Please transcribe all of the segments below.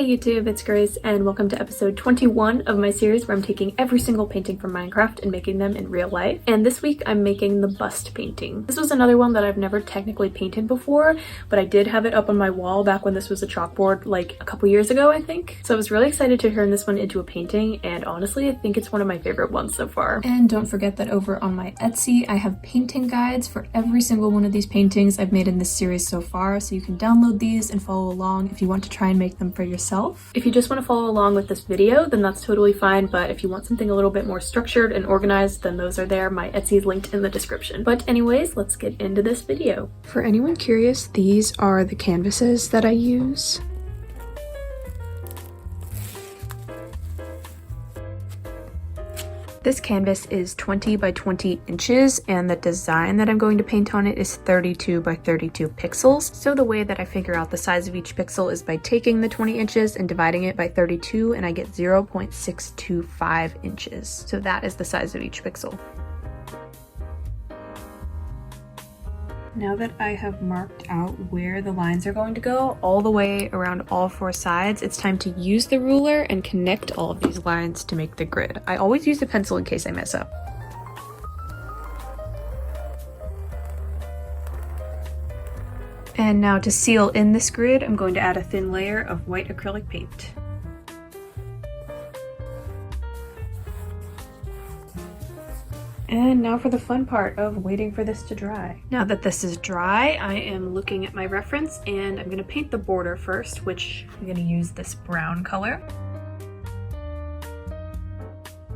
Hey YouTube, it's Grace and welcome to episode 21 of my series where I'm taking every single painting from Minecraft and making them in real life. And this week I'm making the bust painting. This was another one that I've never technically painted before, but I did have it up on my wall back when this was a chalkboard like a couple years ago, I think. So I was really excited to turn this one into a painting, and honestly I think it's one of my favorite ones so far. And don't forget that over on my Etsy I have painting guides for every single one of these paintings I've made in this series so far, so you can download these and follow along if you want to try and make them for yourself. If you just want to follow along with this video, then that's totally fine, but if you want something a little bit more structured and organized, then those are there. My Etsy is linked in the description. But anyways, let's get into this video. For anyone curious, these are the canvases that I use. This canvas is 20 by 20 inches and the design that I'm going to paint on it is 32 by 32 pixels. So the way that I figure out the size of each pixel is by taking the 20 inches and dividing it by 32, and I get 0.625 inches. So that is the size of each pixel. Now that I have marked out where the lines are going to go all the way around all four sides, it's time to use the ruler and connect all of these lines to make the grid. I always use a pencil in case I mess up. And now to seal in this grid, I'm going to add a thin layer of white acrylic paint. And now for the fun part of waiting for this to dry. Now that this is dry, I am looking at my reference and I'm gonna paint the border first, which I'm gonna use this brown color.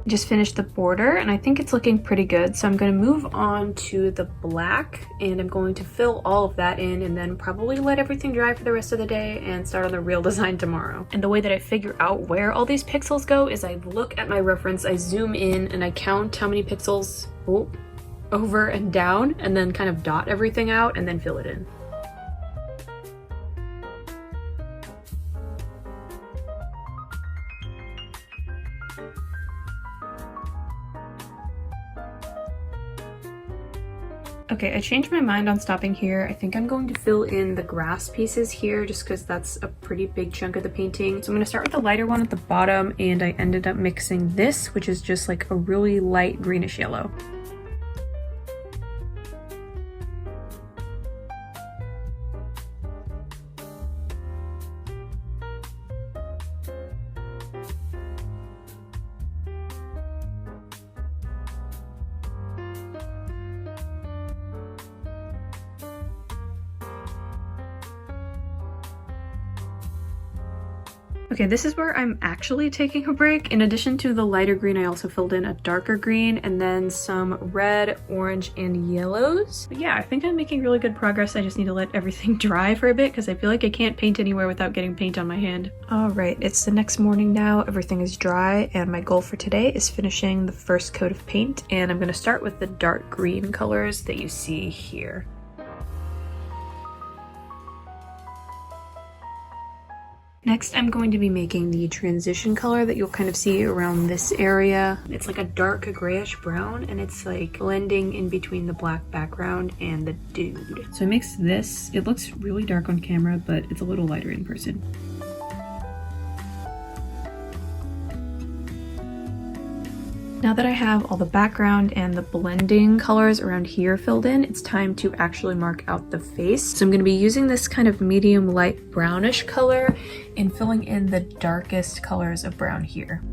Just finished the border and I think it's looking pretty good, so I'm going to move on to the black and I'm going to fill all of that in and then probably let everything dry for the rest of the day and start on the real design tomorrow. And the way that I figure out where all these pixels go is I look at my reference, I zoom in and I count how many pixels over and down, and then kind of dot everything out and then fill it in. Okay, I changed my mind on stopping here. I think I'm going to fill in the grass pieces here just because that's a pretty big chunk of the painting. So I'm going to start with the lighter one at the bottom, and I ended up mixing this, which is just like a really light greenish yellow. Okay, this is where I'm actually taking a break. In addition to the lighter green, I also filled in a darker green and then some red, orange, and yellows. But yeah, I think I'm making really good progress. I just need to let everything dry for a bit because I feel like I can't paint anywhere without getting paint on my hand. All right, it's the next morning now. Everything is dry and my goal for today is finishing the first coat of paint, and I'm going to start with the dark green colors that you see here. Next, I'm going to be making the transition color that you'll kind of see around this area. It's like a dark grayish brown, and it's like blending in between the black background and the dude. So I mixed this. It looks really dark on camera, but it's a little lighter in person. Now that I have all the background and the blending colors around here filled in, it's time to actually mark out the face. So I'm going to be using this kind of medium light brownish color and filling in the darkest colors of brown here.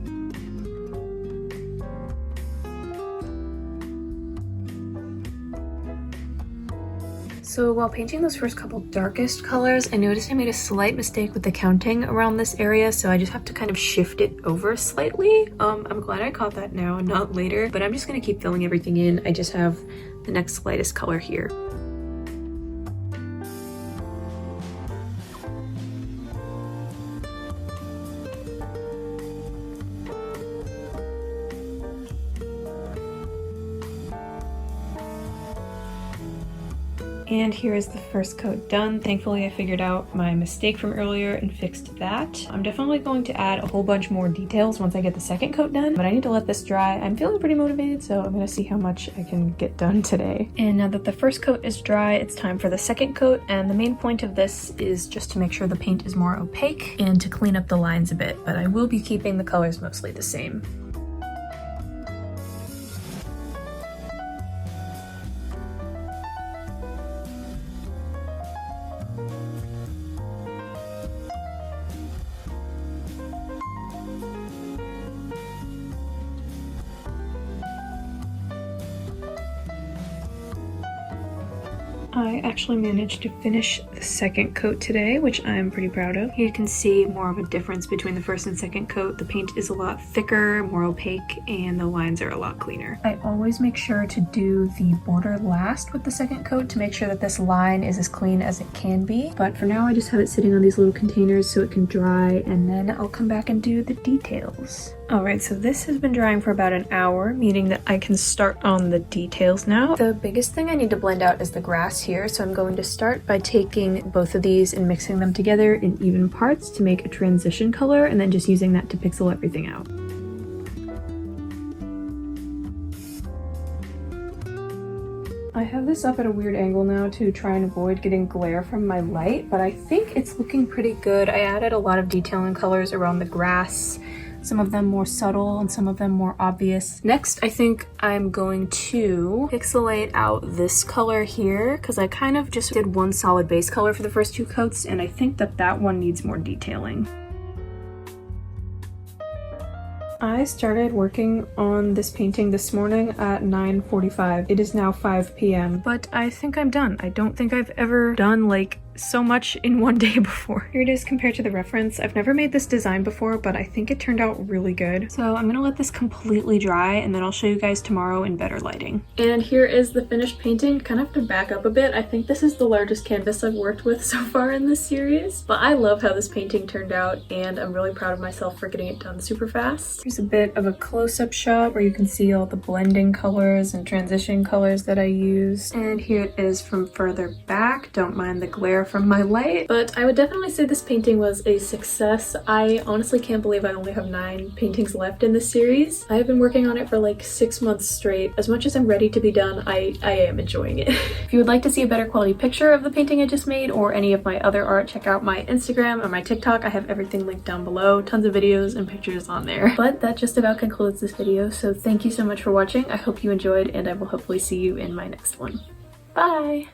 So while painting those first couple darkest colors, I noticed I made a slight mistake with the counting around this area, so I just have to kind of shift it over slightly. I'm glad I caught that now and not later, but I'm just gonna keep filling everything in. I just have the next lightest color here. And here is the first coat done. Thankfully, I figured out my mistake from earlier and fixed that. I'm definitely going to add a whole bunch more details once I get the second coat done, but I need to let this dry. I'm feeling pretty motivated, so I'm gonna see how much I can get done today. And now that the first coat is dry, it's time for the second coat, and the main point of this is just to make sure the paint is more opaque and to clean up the lines a bit, but I will be keeping the colors mostly the same. I actually managed to finish the second coat today, which I'm pretty proud of. You can see more of a difference between the first and second coat. The paint is a lot thicker, more opaque, and the lines are a lot cleaner. I always make sure to do the border last with the second coat to make sure that this line is as clean as it can be. But for now, I just have it sitting on these little containers so it can dry, and then I'll come back and do the details. Alright, so this has been drying for about an hour, meaning that I can start on the details now. The biggest thing I need to blend out is the grass here, so I'm going to start by taking both of these and mixing them together in even parts to make a transition color, and then just using that to pixel everything out. I have this up at a weird angle now to try and avoid getting glare from my light, but I think it's looking pretty good. I added a lot of detail and colors around the grass, some of them more subtle and some of them more obvious. Next, I think I'm going to pixelate out this color here because I kind of just did one solid base color for the first two coats, and I think that that one needs more detailing. I started working on this painting this morning at 9:45. It is now 5 p.m. But I think I'm done. I don't think I've ever done like so much in one day before. Here it is compared to the reference. I've never made this design before, but I think it turned out really good. So I'm gonna let this completely dry and then I'll show you guys tomorrow in better lighting. And here is the finished painting. Kind of to back up a bit, I think this is the largest canvas I've worked with so far in this series, but I love how this painting turned out and I'm really proud of myself for getting it done super fast. Here's a bit of a close-up shot where you can see all the blending colors and transition colors that I used. And here it is from further back. Don't mind the glare from my light, but I would definitely say this painting was a success. I honestly can't believe I only have 9 paintings left in this series. I have been working on it for like 6 months straight. As much as I'm ready to be done, I am enjoying it. If you would like to see a better quality picture of the painting I just made or any of my other art, check out my Instagram or my TikTok. I have everything linked down below. Tons of videos and pictures on there. But that just about concludes this video, so thank you so much for watching. I hope you enjoyed and I will hopefully see you in my next one. Bye!